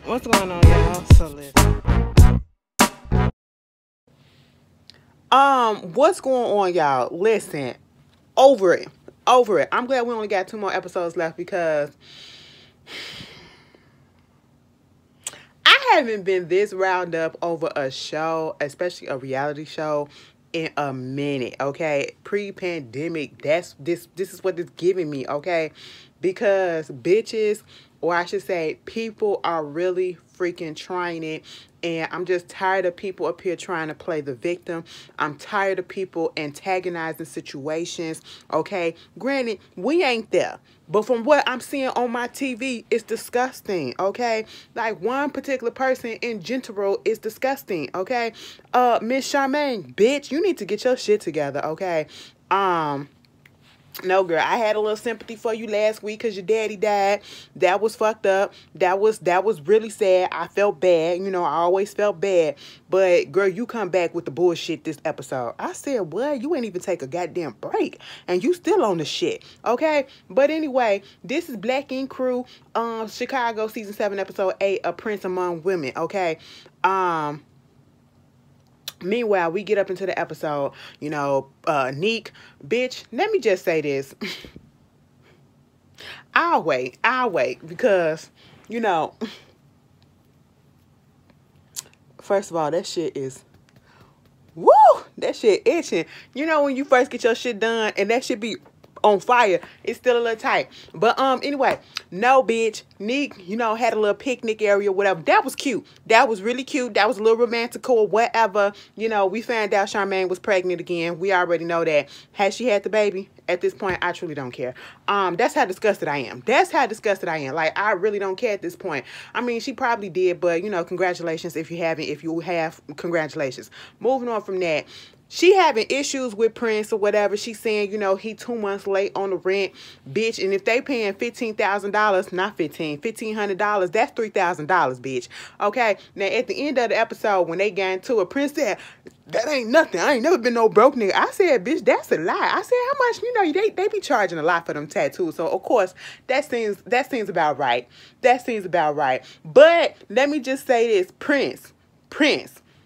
What's going on, y'all? So listen. What's going on, y'all? Listen, over it. Over it. I'm glad we only got 2 more episodes left because I haven't been this round up over a show, especially a reality show, in a minute, okay? Pre-pandemic, this is what it's giving me, okay? Because bitches, or I should say people, are really freaking trying it. And I'm just tired of people up here trying to play the victim. I'm tired of people antagonizing situations, okay? Granted, we ain't there. But from what I'm seeing on my TV, it's disgusting, okay? Like, one particular person in general is disgusting, okay? Miss Charmaine, bitch, you need to get your shit together, okay? No, girl, I had a little sympathy for you last week because your daddy died. That was fucked up. That was really sad. I felt bad. You know, I always felt bad. But, girl, you come back with the bullshit this episode. I said, what? You ain't even take a goddamn break. And you still on the shit. Okay? But anyway, this is Black Ink Crew, Chicago, Season 7, Episode 8, A Prince Among Women. Okay? Meanwhile, we get up into the episode, you know, Neek, bitch, let me just say this. I'll wait, because, you know, first of all, that shit is, woo, that shit itching. You know when you first get your shit done and that shit be on fire, it's still a little tight. But anyway, no, bitch, Neek, you know, had a little picnic area, whatever. That was cute. That was really cute. That was a little romantical or whatever. You know, we found out Charmaine was pregnant again. We already know that. Has she had the baby? At this point, I truly don't care. That's how disgusted I am. That's how disgusted I am. Like, I really don't care at this point. I mean, she probably did, but, you know, congratulations if you haven't. If you have, congratulations. Moving on from that. She having issues with Prince or whatever. She's saying, you know, he 2 months late on the rent, bitch. And if they paying $15,000, not $1,500, that's $3,000, bitch. Okay. Now, at the end of the episode, when they got into it, Prince said, that ain't nothing. I ain't never been no broke nigga. I said, bitch, that's a lie. I said, how much, you know, they be charging a lot for them tattoos. So, of course, that seems about right. That seems about right. But let me just say this, Prince.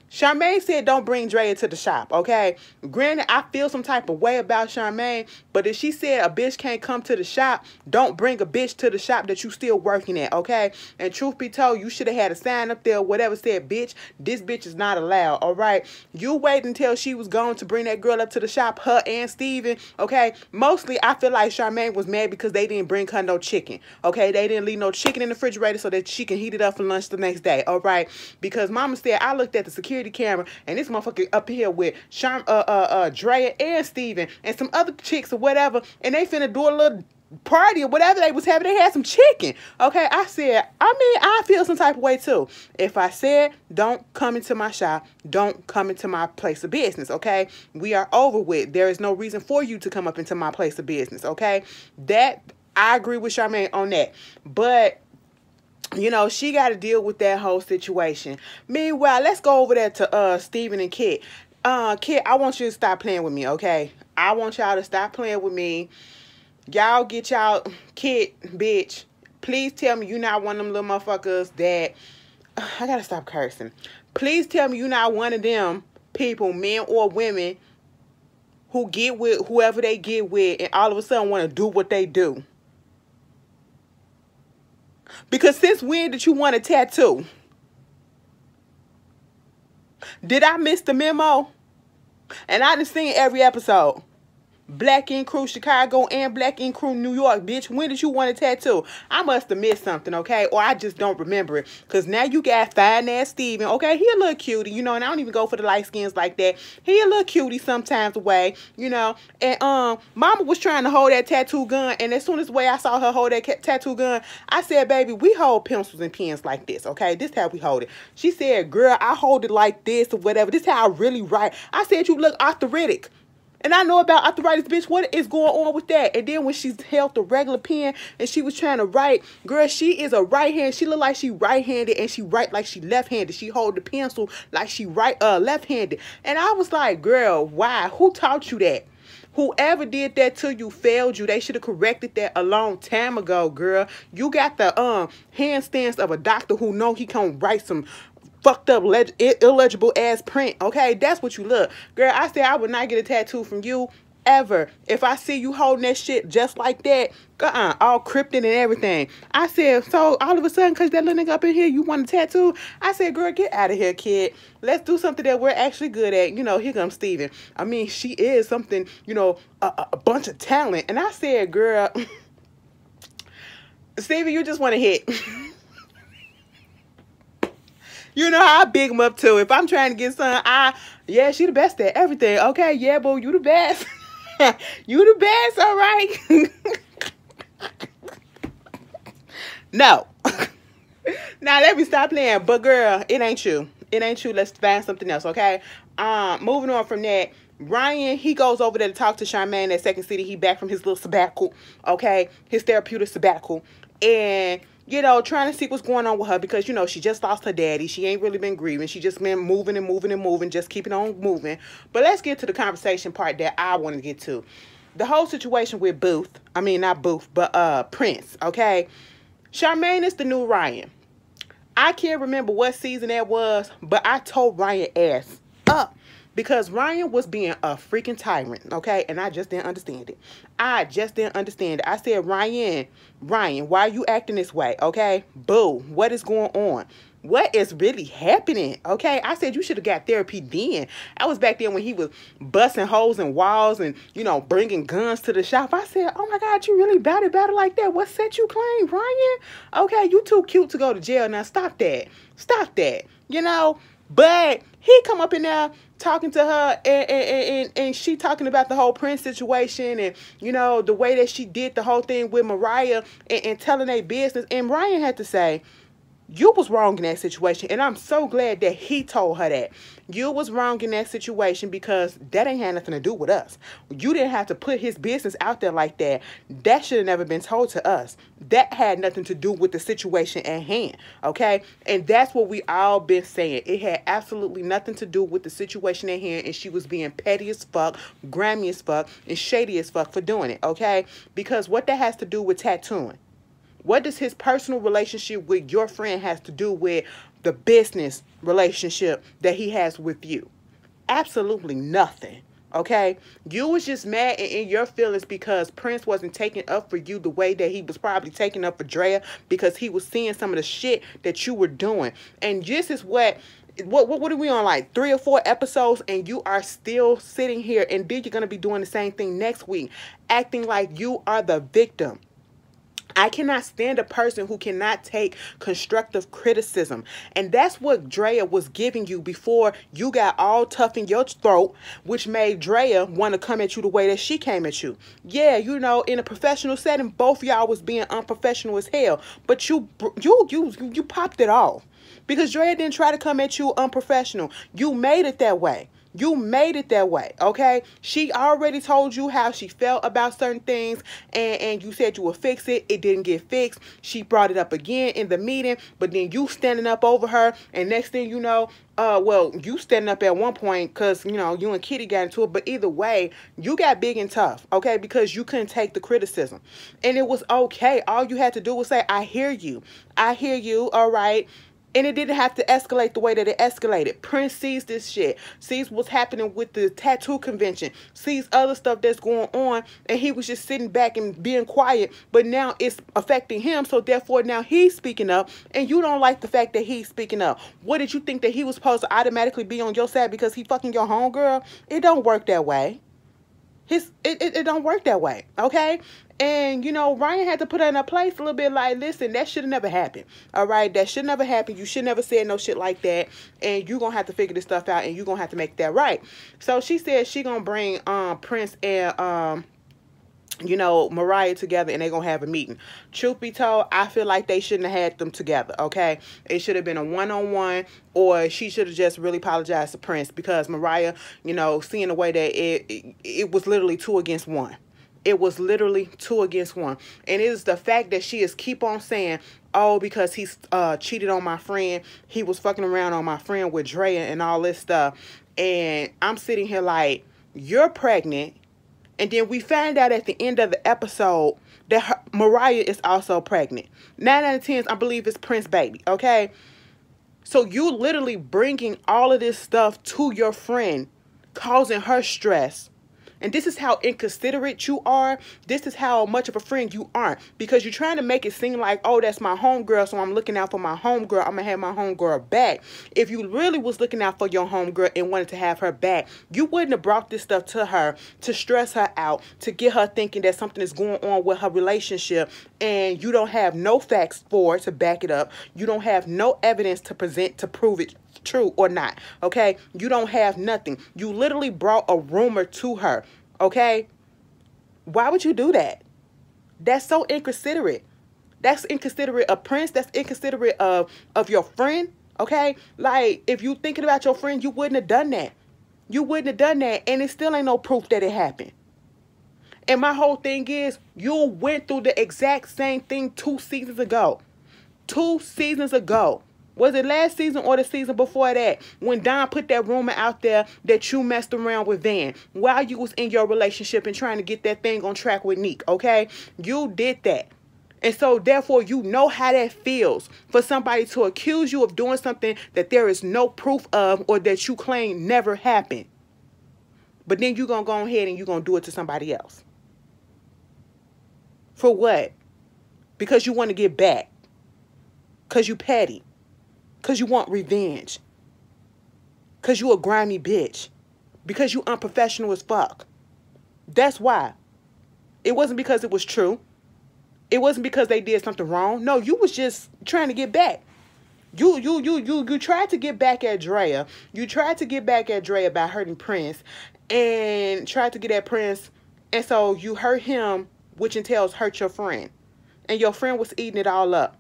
Charmaine said don't bring Drea to the shop, okay? Granted, I feel some type of way about Charmaine, but if she said a bitch can't come to the shop, don't bring a bitch to the shop that you still working at, okay? And truth be told, you should have had a sign up there or whatever said, bitch, this bitch is not allowed, all right? You wait until she was going to bring that girl up to the shop, her and Steven, okay? Mostly, I feel like Charmaine was mad because they didn't bring her no chicken, okay? They didn't leave no chicken in the refrigerator so that she can heat it up for lunch the next day, all right? Because mama said, I looked at the security camera and this motherfucker up here with Drea and Steven and some other chicks or whatever, and they finna do a little party or whatever they was having. They had some chicken, okay? I said, I feel some type of way too. If I said don't come into my shop, don't come into my place of business, okay? We are over with. There is no reason for you to come up into my place of business, okay? That, I agree with Charmaine on that. But you know, she got to deal with that whole situation. Meanwhile, let's go over there to Steven and Kit. Kit, I want you to stop playing with me, okay? I want y'all to stop playing with me. Y'all get y'all... Kit, bitch, please tell me you're not one of them little motherfuckers that... I got to stop cursing. Please tell me you're not one of them people, men or women, who get with whoever they get with and all of a sudden want to do what they do. Because since when did you want a tattoo? Did I miss the memo? And I done seen every episode. Black Ink Crew Chicago and Black Ink Crew New York, bitch. When did you want a tattoo? I must have missed something, okay? Or I just don't remember it. Because now you got fine ass Steven, okay? He a little cutie, you know, and I don't even go for the light skins like that. He a little cutie sometimes away, you know. And mama was trying to hold that tattoo gun, and as soon as I saw her hold that tattoo gun, I said, baby, we hold pencils and pens like this, okay? This how we hold it. She said, girl, I hold it like this or whatever. This how I really write. I said, you look arthritic. And I know about arthritis, bitch. What is going on with that? And then when she held the regular pen and she was trying to write, girl, she is a right hand. She look like she right-handed and she write like she left-handed. She hold the pencil like she left-handed. And I was like, girl, why? Who taught you that? Whoever did that to you failed you. They should have corrected that a long time ago, girl. You got the handstands of a doctor who know he can write some fucked up illegible ass print. Okay, that's what you look, girl. I said I would not get a tattoo from you ever. If I see you holding that shit just like that, all cryptic and everything. I said, so all of a sudden, cause that little nigga up in here, you want a tattoo? I said, girl, get out of here, kid. Let's do something that we're actually good at. You know, here comes Steven. I mean, she is something, you know, a bunch of talent. And I said, girl, Steven, you just want to hit. You know how I big him up too. If I'm trying to get some, yeah, she the best at everything. Okay, yeah, boo, you the best. You the best, all right. No. Now let me stop playing. But girl, it ain't you. It ain't you. Let's find something else, okay? Moving on from that. Ryan, he goes over there to talk to Charmaine at Second City. He back from his little sabbatical, okay? His therapeutic sabbatical. And, you know, trying to see what's going on with her because, you know, she just lost her daddy. She ain't really been grieving. She just been moving and moving and moving, just keeping on moving. But let's get to the conversation part that I want to get to. The whole situation with Booth. I mean, not Booth, but Prince, okay? Charmaine is the new Ryan. I can't remember what season that was, but I told Ryan ass up. Because Ryan was being a freaking tyrant, okay? And I just didn't understand it. I just didn't understand it. I said, Ryan, why are you acting this way, okay? Boo, what is going on? What is really happening, okay? I said you should have got therapy then. I was back then when he was busting holes in walls and, you know, bringing guns to the shop. I said, oh, my God, you really about it like that? What set you claim, Ryan? Okay, you too cute to go to jail. Now, stop that. Stop that, you know? But he come up in there talking to her and she talking about the whole Prince situation and, you know, the way that she did the whole thing with Mariah and telling their business. And Ryan had to say, you was wrong in that situation. And I'm so glad that he told her that. You was wrong in that situation because that ain't had nothing to do with us. You didn't have to put his business out there like that. That should have never been told to us. That had nothing to do with the situation at hand, okay? And that's what we all been saying. It had absolutely nothing to do with the situation at hand, and she was being petty as fuck, grimy as fuck, and shady as fuck for doing it, okay? Because what that has to do with tattooing? What does his personal relationship with your friend has to do with the business relationship that he has with you? Absolutely nothing, okay? You was just mad and in your feelings because Prince wasn't taking up for you the way that he was probably taking up for Drea because he was seeing some of the shit that you were doing. And this is what are we on, like 3 or 4 episodes, and you are still sitting here, and then you're going to be doing the same thing next week, acting like you are the victim. I cannot stand a person who cannot take constructive criticism. And that's what Drea was giving you before you got all tough in your throat, which made Drea want to come at you the way that she came at you. Yeah, you know, in a professional setting, both y'all was being unprofessional as hell. But you popped it off. Because Drea didn't try to come at you unprofessional. You made it that way. You made it that way, okay? She already told you how she felt about certain things, and you said you would fix it. It didn't get fixed. She brought it up again in the meeting, but then you standing up over her, and next thing you know, well, you standing up at one point because, you know, you and Kitty got into it, but either way, you got big and tough, okay? Because you couldn't take the criticism, and it was okay. All you had to do was say, I hear you. I hear you, all right? And it didn't have to escalate the way that it escalated. Prince sees this shit, sees what's happening with the tattoo convention, sees other stuff that's going on, and he was just sitting back and being quiet, but now it's affecting him, so therefore now he's speaking up, and you don't like the fact that he's speaking up. What did you think, that he was supposed to automatically be on your side because he fucking your homegirl? It don't work that way. It don't work that way, okay? And, you know, Ryan had to put her in a place a little bit like, listen, that should have never happened, all right? That should never happen. You should never said no shit like that, and you're going to have to figure this stuff out, and you're going to have to make that right. So she said she going to bring Prince and, you know, Mariah together, and they're going to have a meeting. Truth be told, I feel like they shouldn't have had them together, okay? It should have been a one-on-one, or she should have just really apologized to Prince, because Mariah, you know, seeing the way that it was literally 2 against 1. It was literally 2 against 1. And it is the fact that she is keep on saying, oh, because he's cheated on my friend. He was fucking around on my friend with Drea and all this stuff. And I'm sitting here like, you're pregnant. And then we find out at the end of the episode that Mariah is also pregnant. 9 out of 10, I believe it's Prince baby, okay? So you literally bringing all of this stuff to your friend, causing her stress. And this is how inconsiderate you are. This is how much of a friend you aren't. Because you're trying to make it seem like, oh, that's my homegirl, so I'm looking out for my homegirl. I'm going to have my homegirl back. If you really was looking out for your homegirl and wanted to have her back, you wouldn't have brought this stuff to her to stress her out, to get her thinking that something is going on with her relationship, and you don't have no facts for it to back it up. You don't have no evidence to present to prove it true or not, okay? You don't have nothing. You literally brought a rumor to her, okay? Why would you do that? That's so inconsiderate. That's inconsiderate of Prince. That's inconsiderate of your friend, okay? Like, if you thinking about your friend, you wouldn't have done that. You wouldn't have done that, and it still ain't no proof that it happened. And my whole thing is, you went through the exact same thing 2 seasons ago. 2 seasons ago. Was it last season or the season before that? When Don put that rumor out there that you messed around with Van while you was in your relationship and trying to get that thing on track with Nick, okay? You did that. And so, therefore, you know how that feels for somebody to accuse you of doing something that there is no proof of or that you claim never happened. But then you're going to go ahead and you're going to do it to somebody else. For what? Because you want to get back. Because you petty. Because you want revenge. Because you a grimy bitch. Because you unprofessional as fuck. That's why. It wasn't because it was true. It wasn't because they did something wrong. No, you was just trying to get back. You tried to get back at Drea. You tried to get back at Drea by hurting Prince. And tried to get at Prince. And so you hurt him, which entails hurt your friend. And your friend was eating it all up.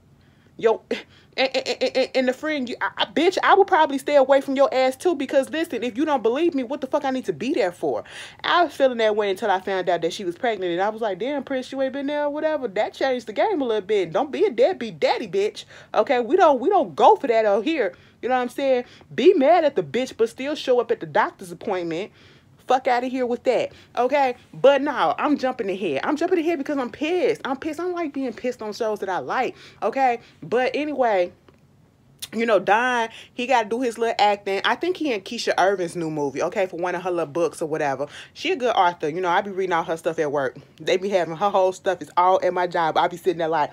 And the friend, bitch, I would probably stay away from your ass too, because listen, if you don't believe me, what the fuck I need to be there for? I was feeling that way until I found out that she was pregnant, and I was like, damn, Prince, you ain't been there or whatever. That changed the game a little bit. Don't be a deadbeat daddy, bitch. Okay, we don't go for that out here. You know what I'm saying? Be mad at the bitch, but still show up at the doctor's appointment. Fuck out of here with that, okay? But no, I'm jumping ahead. I'm jumping ahead because I'm pissed. I'm pissed. I don't like being pissed on shows that I like, okay? But anyway, you know, Don, he got to do his little acting. I think he in Keisha Irvin's new movie, okay, for one of her little books or whatever. She a good author. You know, I be reading all her stuff at work. They be having her whole stuff. It's all at my job. I be sitting there like,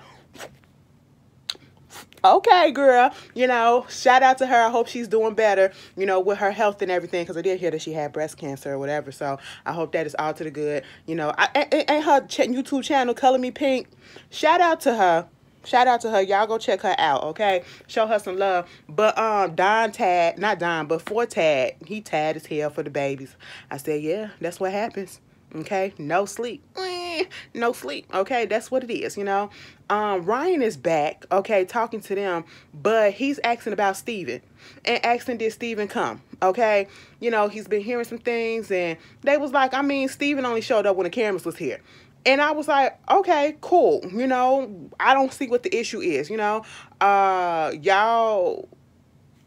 okay, girl, you know, shout out to her. I hope she's doing better, you know, with her health and everything, because I did hear that she had breast cancer or whatever, so I hope that is all to the good, you know. And her YouTube channel, Color Me Pink, shout out to her. Shout out to her. Y'all go check her out, okay? Show her some love. But Don Tad, not Don, but for Tad, he tad as hell for the babies. I said, yeah, that's what happens. Okay, no sleep. No sleep. Okay, that's what it is, you know. Ryan is back, okay, talking to them, but he's asking about Steven. And asking, did Steven come? Okay, you know, he's been hearing some things, and they was like, I mean, Steven only showed up when the cameras was here. And I was like, okay, cool. You know, I don't see what the issue is, you know. Y'all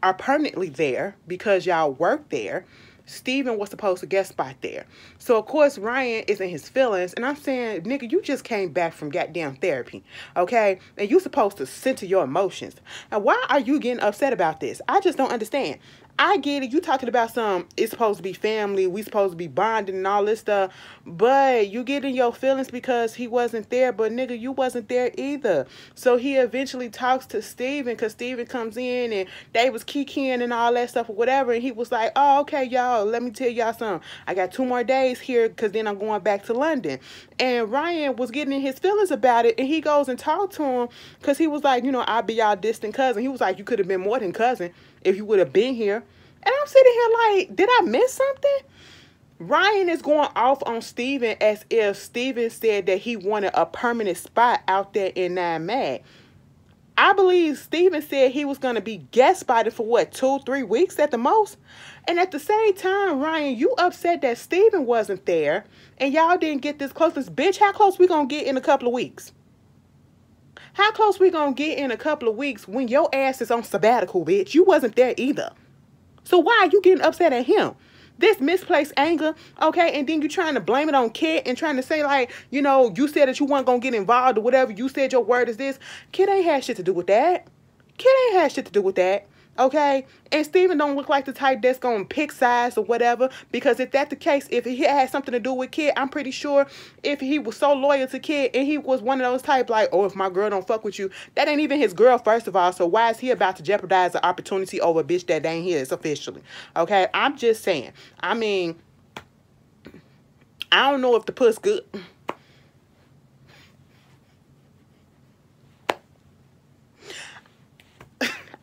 are permanently there because y'all work there. Steven was supposed to guest spot there. So, of course, Ryan is in his feelings. And I'm saying, nigga, you just came back from goddamn therapy, okay? And you supposed to center your emotions. And why are you getting upset about this? I just don't understand. I get it. You talking about it's supposed to be family. We supposed to be bonding and all this stuff. But you get in your feelings because he wasn't there. But, nigga, you wasn't there either. So he eventually talks to Steven because Steven comes in and they was kikiing and all that stuff or whatever. And he was like, oh, okay, y'all, let me tell y'all something. I got 2 more days here because then I'm going back to London. And Ryan was getting in his feelings about it. And he goes and talked to him because he was like, you know, I'll be y'all distant cousin. He was like, you could have been more than cousin if you would have been here. And I'm sitting here like, did I miss something? Ryan is going off on Steven as if Steven said that he wanted a permanent spot out there in Nine Mag. I believe Steven said he was going to be guest spotted for what, 2-3 weeks at the most? And at the same time, Ryan, you upset that Steven wasn't there and y'all didn't get this close. Bitch, how close we going to get in a couple of weeks? How close we going to get in a couple of weeks when your ass is on sabbatical, bitch? You wasn't there either. So why are you getting upset at him? This misplaced anger, okay, and then you trying to blame it on Kid and trying to say, like, you know, you said that you weren't going to get involved or whatever. You said your word is this. Kid ain't had shit to do with that. Kid ain't had shit to do with that. Okay, and Steven don't look like the type that's gonna pick sides or whatever, because if that's the case, if he had something to do with Kid, I'm pretty sure if he was so loyal to Kid and he was one of those type like, oh, if my girl don't fuck with you, that ain't even his girl, first of all, so why is he about to jeopardize the opportunity over a bitch that ain't his officially? Okay, I'm just saying. I mean, I don't know if the puss good.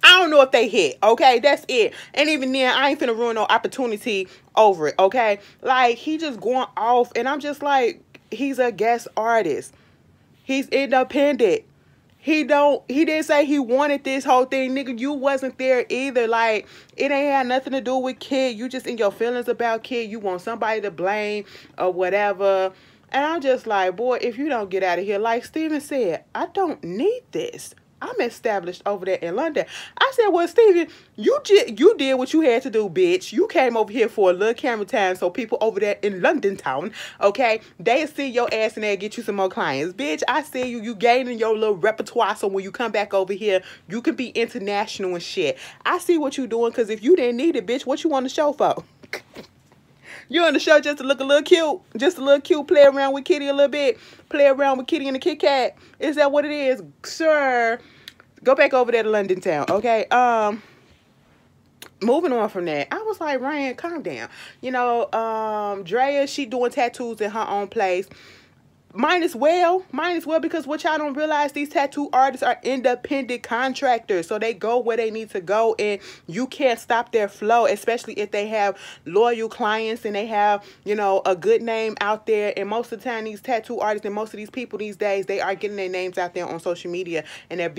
I don't know if they hit, okay? That's it. And even then, I ain't finna ruin no opportunity over it, okay? Like, he just going off, and I'm just like, he's a guest artist. He's independent. He didn't say he wanted this whole thing. Nigga, you wasn't there either. Like, it ain't had nothing to do with Kid. You just in your feelings about Kid. You want somebody to blame or whatever. And I'm just like, boy, if you don't get out of here, like Steven said, I don't need this. I'm established over there in London. I said, well, Steven, you did what you had to do, bitch. You came over here for a little camera time so people over there in London town, okay, they see your ass and they'll get you some more clients. Bitch, I see you gaining your little repertoire so when you come back over here, you can be international and shit. I see what you doing, because if you didn't need it, bitch, what you on the show for? You on the show just to look a little cute? Just a little cute, play around with Kitty a little bit? Play around with Kitty and the Kit Kat? Is that what it is? Sure. Go back over there to London town, okay? Moving on from that, I was like, Ryan, calm down. You know, Drea, she doing tattoos in her own place. Might as well, because what y'all don't realize, these tattoo artists are independent contractors, so they go where they need to go, and you can't stop their flow, especially if they have loyal clients and they have, you know, a good name out there. And most of the time, these tattoo artists and most of these people these days, they are getting their names out there on social media, and they're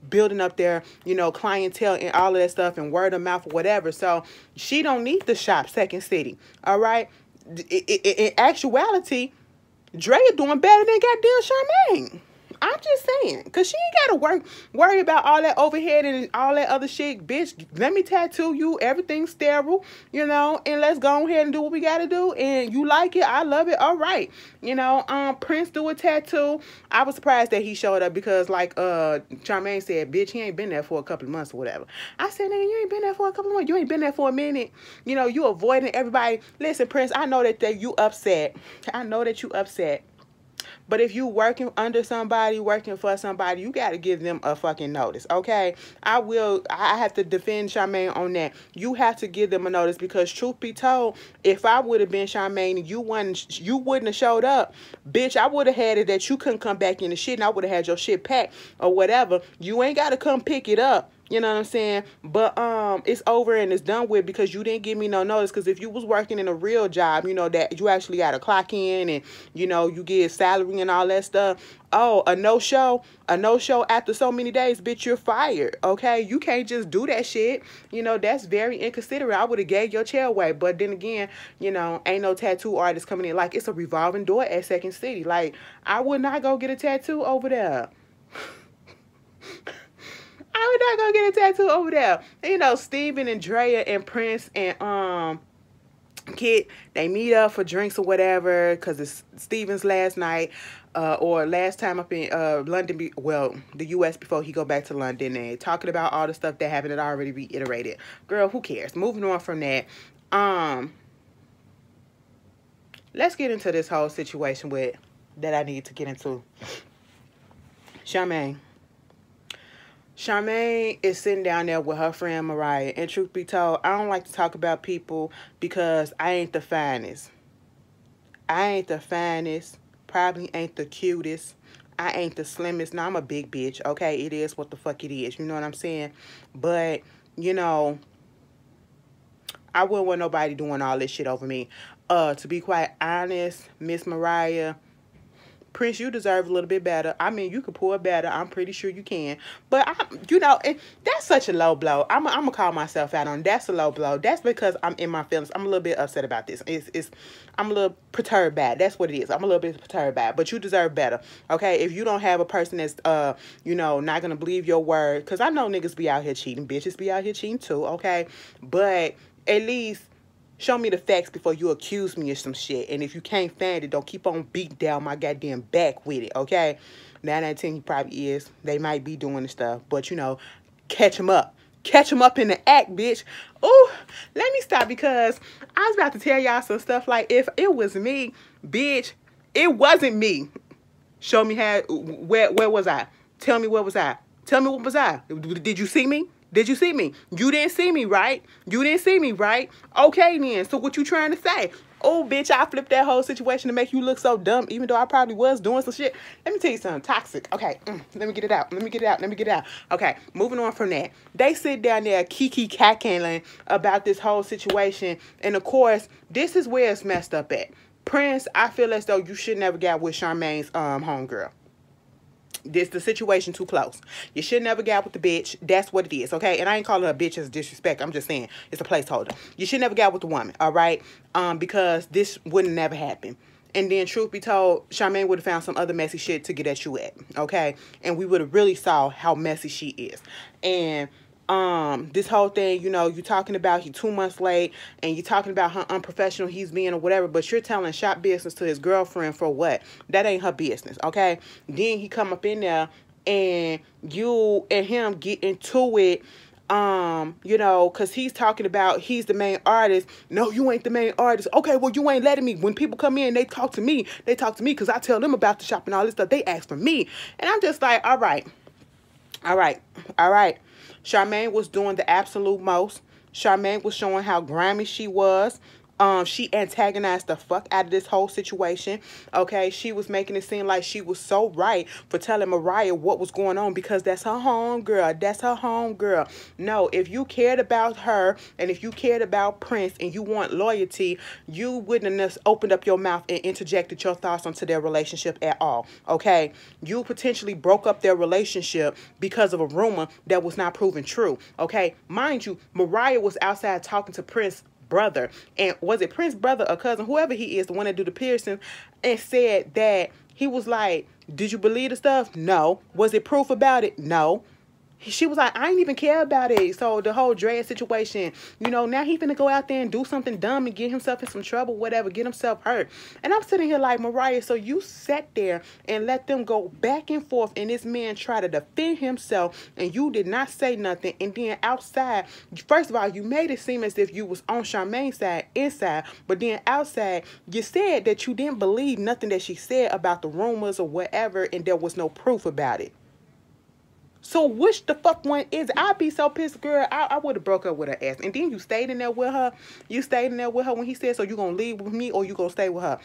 building up their, you know, clientele and all of that stuff, and word of mouth or whatever. So she don't need to shop Second City, all right? In actuality, Drea doing better than goddamn Charmaine. I'm just saying, because she ain't got to worry about all that overhead and all that other shit. Bitch, let me tattoo you. Everything's sterile, you know, and let's go ahead and do what we got to do. And you like it, I love it, all right. You know, Prince do a tattoo. I was surprised that he showed up because, like, Charmaine said, bitch, he ain't been there for a couple of months or whatever. I said, nigga, you ain't been there for a couple of months. You ain't been there for a minute. You know, you avoiding everybody. Listen, Prince, I know that you upset. I know that you upset. But if you working under somebody, working for somebody, you got to give them a fucking notice, okay? I have to defend Charmaine on that. You have to give them a notice, because truth be told, if I would have been Charmaine and you wouldn't have showed up, bitch, I would have had it that you couldn't come back in the shit, and I would have had your shit packed or whatever. You ain't got to come pick it up. You know what I'm saying? But it's over and it's done with, because you didn't give me no notice. Because if you was working in a real job, you know, that you actually got to clock in and, you know, you get salary and all that stuff. Oh, a no-show after so many days, bitch, you're fired, okay? You can't just do that shit. You know, that's very inconsiderate. I would have gave your chair away. But then again, you know, ain't no tattoo artist coming in. Like, it's a revolving door at Second City. Like, I would not go get a tattoo over there. I would not go get a tattoo over there. You know, Steven and Drea and Prince and Kid, they meet up for drinks or whatever, because it's Steven's last night, or last time up in London, the U.S. before he go back to London, and talking about all the stuff that happened that I already reiterated. Girl, who cares? Moving on from that. Let's get into this whole situation that I need to get into. Charmaine is sitting down there with her friend Mariah. And truth be told, I don't like to talk about people because I ain't the finest. I ain't the finest. Probably ain't the cutest. I ain't the slimmest. Now, I'm a big bitch, okay? It is what the fuck it is. You know what I'm saying? But, you know, I wouldn't want nobody doing all this shit over me. To be quite honest, Miss Mariah, Prince, you deserve a little bit better. I mean, you could pour better. I'm pretty sure you can. But, you know, that's such a low blow. I'm going to call myself out on it. That's a low blow. That's because I'm in my feelings. I'm a little bit upset about this. I'm a little perturbed by it. That's what it is. I'm a little bit perturbed by it. But you deserve better, okay? If you don't have a person that's, you know, not going to believe your word. Because I know niggas be out here cheating. Bitches be out here cheating too, okay? But at least Show me the facts before you accuse me of some shit. And if you can't find it, don't keep on beating down my goddamn back with it, okay? 9 out of 10, he probably is. They might be doing the stuff. But, you know, catch him up. Catch him up in the act, bitch. Ooh, let me stop because I was about to tell y'all some stuff like, if it was me, bitch, it wasn't me. Show me how, where was I? Tell me where was I? Tell me what was I? Did you see me? Did you see me? You didn't see me, right? You didn't see me, right? Okay, then. So what you trying to say? Oh, bitch, I flipped that whole situation to make you look so dumb, even though I probably was doing some shit. Let me tell you something. Toxic. Okay, let me get it out. Let me get it out. Let me get it out. Okay, moving on from that. They sit down there kiki cackling about this whole situation. And, of course, this is where it's messed up at. Prince, I feel as though you should never get with Charmaine's homegirl. This the situation too close. You should never get with the bitch. That's what it is, okay? And I ain't calling her a bitch as disrespect. I'm just saying it's a placeholder. You should never get with the woman, all right? Because this wouldn't never happen. And then, truth be told, Charmaine would have found some other messy shit to get at you at, okay? And we would have really saw how messy she is. And this whole thing, you know, you talking about he 2 months late and you talking about how unprofessional he's being or whatever, but you're telling shop business to his girlfriend for what? That ain't her business, okay? Then he come up in there and you and him get into it, you know, because he's talking about he's the main artist. No, you ain't the main artist. Okay, well, you ain't letting me. When people come in, they talk to me because I tell them about the shop and all this stuff. They ask for me. And I'm just like, all right. Charmaine was doing the absolute most. Charmaine was showing how grimy she was. She antagonized the fuck out of this whole situation. Okay, she was making it seem like she was so right for telling Mariah what was going on because that's her homegirl. That's her homegirl. No, if you cared about her and if you cared about Prince and you want loyalty, you wouldn't have opened up your mouth and interjected your thoughts onto their relationship at all. Okay, you potentially broke up their relationship because of a rumor that was not proven true. Okay, mind you, Mariah was outside talking to Prince brother, and was it Prince brother or cousin, whoever he is, the one that do the piercing, and said that he was like, did you believe the stuff? No. Was it proof about it? No. She was like, I ain't even care about it. So the whole Drea situation, you know, now he finna go out there and do something dumb and get himself in some trouble, whatever, get himself hurt. And I'm sitting here like, Mariah, so you sat there and let them go back and forth and this man try to defend himself and you did not say nothing. And then outside, first of all, you made it seem as if you was on Charmaine's side inside, but then outside, you said that you didn't believe nothing that she said about the rumors or whatever and there was no proof about it. So which the fuck one is it? I'd be so pissed, girl. I would have broke up with her ass. And then you stayed in there with her. You stayed in there with her when he said, so you going to leave with me or you going to stay with her?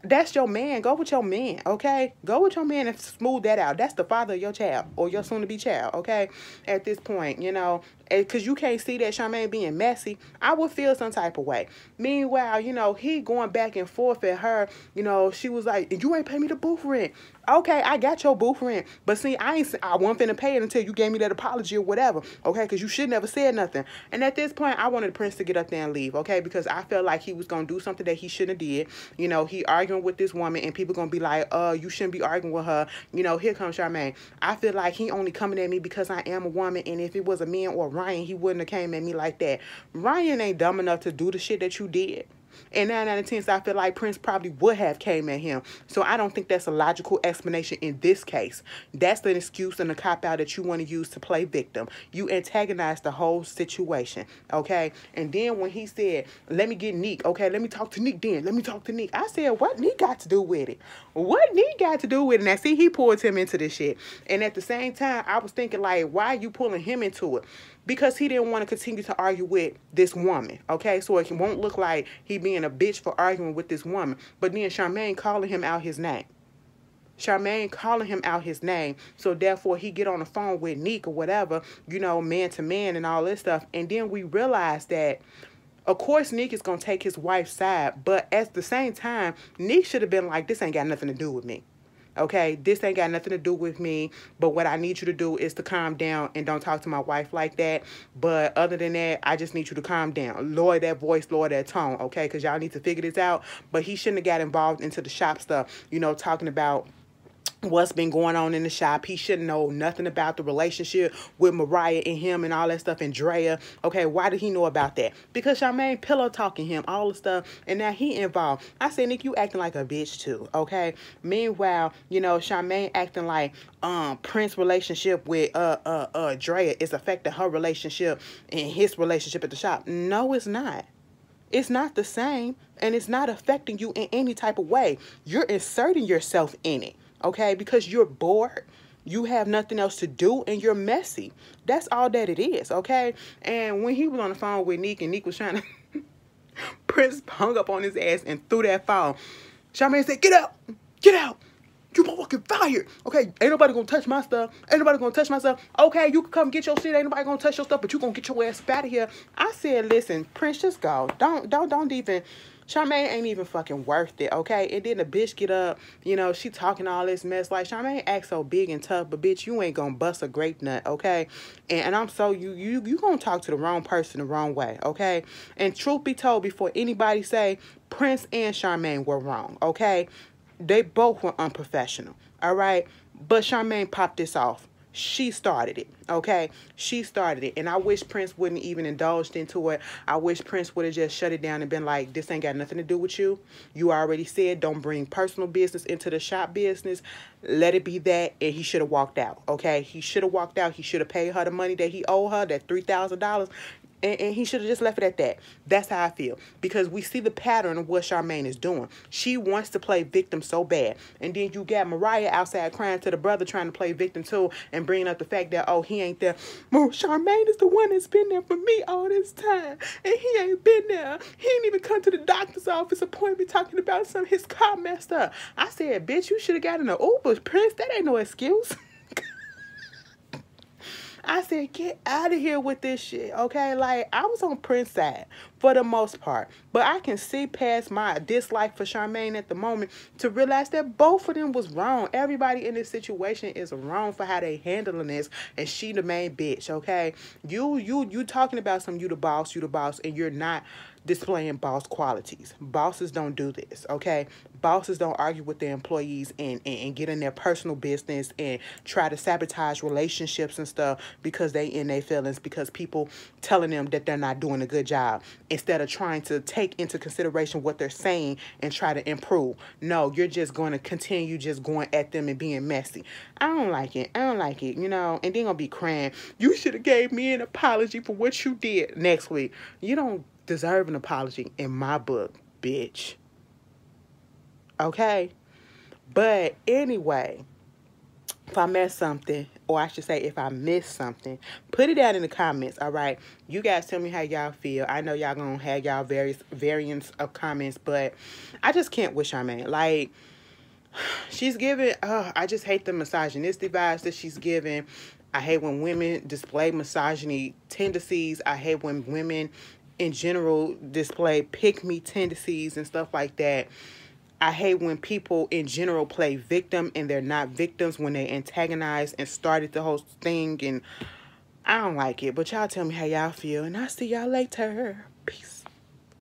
That's your man. Go with your man, okay? Go with your man and smooth that out. That's the father of your child or your soon-to-be child, okay? At this point, you know, because you can't see that Charmaine being messy, I would feel some type of way. Meanwhile, you know, he going back and forth at her. You know, she was like, you ain't pay me the booth rent. Okay, I got your booth rent. But see, I wasn't finna pay it until you gave me that apology or whatever, okay? Because you should never said nothing. And at this point, I wanted Prince to get up there and leave, okay? Because I felt like he was going to do something that he shouldn't have did. You know, he arguing with this woman and people going to be like, you shouldn't be arguing with her. You know, here comes Charmaine. I feel like he only coming at me because I am a woman. And if it was a man or Ryan, he wouldn't have came at me like that. Ryan ain't dumb enough to do the shit that you did. And 9 out of 10, I feel like Prince probably would have came at him. So I don't think that's a logical explanation in this case. That's the excuse and the cop-out that you want to use to play victim. You antagonize the whole situation, okay? And then when he said, let me get Neek, okay? Let me talk to Neek then. Let me talk to Neek. I said, what Neek got to do with it? What Neek got to do with it? Now, see, he pulled him into this shit. And at the same time, I was thinking, like, why are you pulling him into it? Because he didn't want to continue to argue with this woman, okay? So it won't look like he being a bitch for arguing with this woman. But then Charmaine calling him out his name. Charmaine calling him out his name. So therefore, he get on the phone with Neek or whatever, you know, man to man and all this stuff. And then we realize that, of course, Neek is going to take his wife's side. But at the same time, Neek should have been like, this ain't got nothing to do with me. Okay, this ain't got nothing to do with me, but what I need you to do is to calm down and don't talk to my wife like that. But other than that, I just need you to calm down. Lower that voice, lower that tone, okay? Because y'all need to figure this out. But he shouldn't have got involved into the shop stuff, you know, talking about what's been going on in the shop. He shouldn't know nothing about the relationship with Mariah and him and all that stuff and Drea. Okay, why did he know about that? Because Charmaine pillow talking him, all the stuff, and now he involved. I said, Nick, you acting like a bitch too, okay? Meanwhile, you know, Charmaine acting like Prince's relationship with Drea is affecting her relationship and his relationship at the shop. No, it's not. It's not the same, and it's not affecting you in any type of way. You're inserting yourself in it, okay? Because you're bored, you have nothing else to do, and you're messy. That's all that it is, okay? And when he was on the phone with Nick, and Nick was trying to... Prince hung up on his ass and threw that phone. Charmaine said, get out! Get out! You fucking fired. Okay, ain't nobody gonna touch my stuff. Ain't nobody gonna touch my stuff. Okay, you can come get your shit. Ain't nobody gonna touch your stuff, but you gonna get your ass out of here. I said, listen, Prince, just go. Don't even. Charmaine ain't even fucking worth it, okay? And then the bitch get up, you know, she talking all this mess. Like, Charmaine act so big and tough, but bitch, you ain't gonna bust a grape nut, okay? And I'm so, you gonna talk to the wrong person the wrong way, okay? And truth be told, before anybody say, Prince and Charmaine were wrong, okay? They both were unprofessional, all right? But Charmaine popped this off. She started it, okay? She started it. And I wish Prince wouldn't even indulged into it. I wish Prince would have just shut it down and been like, this ain't got nothing to do with you. You already said don't bring personal business into the shop business. Let it be that. And he should have walked out, okay? He should have walked out. He should have paid her the money that he owed her, that $3,000. And he should have just left it at that. That's how I feel. Because we see the pattern of what Charmaine is doing. She wants to play victim so bad. And then you got Mariah outside crying to the brother trying to play victim too and bringing up the fact that, oh, he ain't there. Well, Charmaine is the one that's been there for me all this time. And he ain't been there. He ain't even come to the doctor's office appointment talking about some his car messed up. I said, bitch, you should have gotten an Uber, Prince. That ain't no excuse. I said, get out of here with this shit, okay? Like, I was on Prince's side for the most part. But I can see past my dislike for Charmaine at the moment to realize that both of them was wrong. Everybody in this situation is wrong for how they handling this, and she the main bitch, okay? You talking about some you the boss, and you're not displaying boss qualities. Bosses don't do this, okay? Bosses don't argue with their employees and get in their personal business and try to sabotage relationships and stuff because they in their feelings, because people telling them that they're not doing a good job instead of trying to take into consideration what they're saying and try to improve. No, you're just going to continue just going at them and being messy. I don't like it. I don't like it, you know, and then gonna be crying. You should have gave me an apology for what you did next week. You don't deserve an apology in my book, bitch. Okay? But anyway, if I missed something, or I should say if I missed something, put it down in the comments, all right? You guys tell me how y'all feel. I know y'all gonna have y'all variants of comments, but I just can't with Charmaine. Like, she's giving, I just hate the misogynistic vibes that she's giving. I hate when women display misogyny tendencies. I hate when women in general display pick-me tendencies and stuff like that. I hate when people in general play victim and they're not victims, when they antagonize and started the whole thing, and I don't like it. But y'all tell me how y'all feel, and I'll see y'all later. Peace.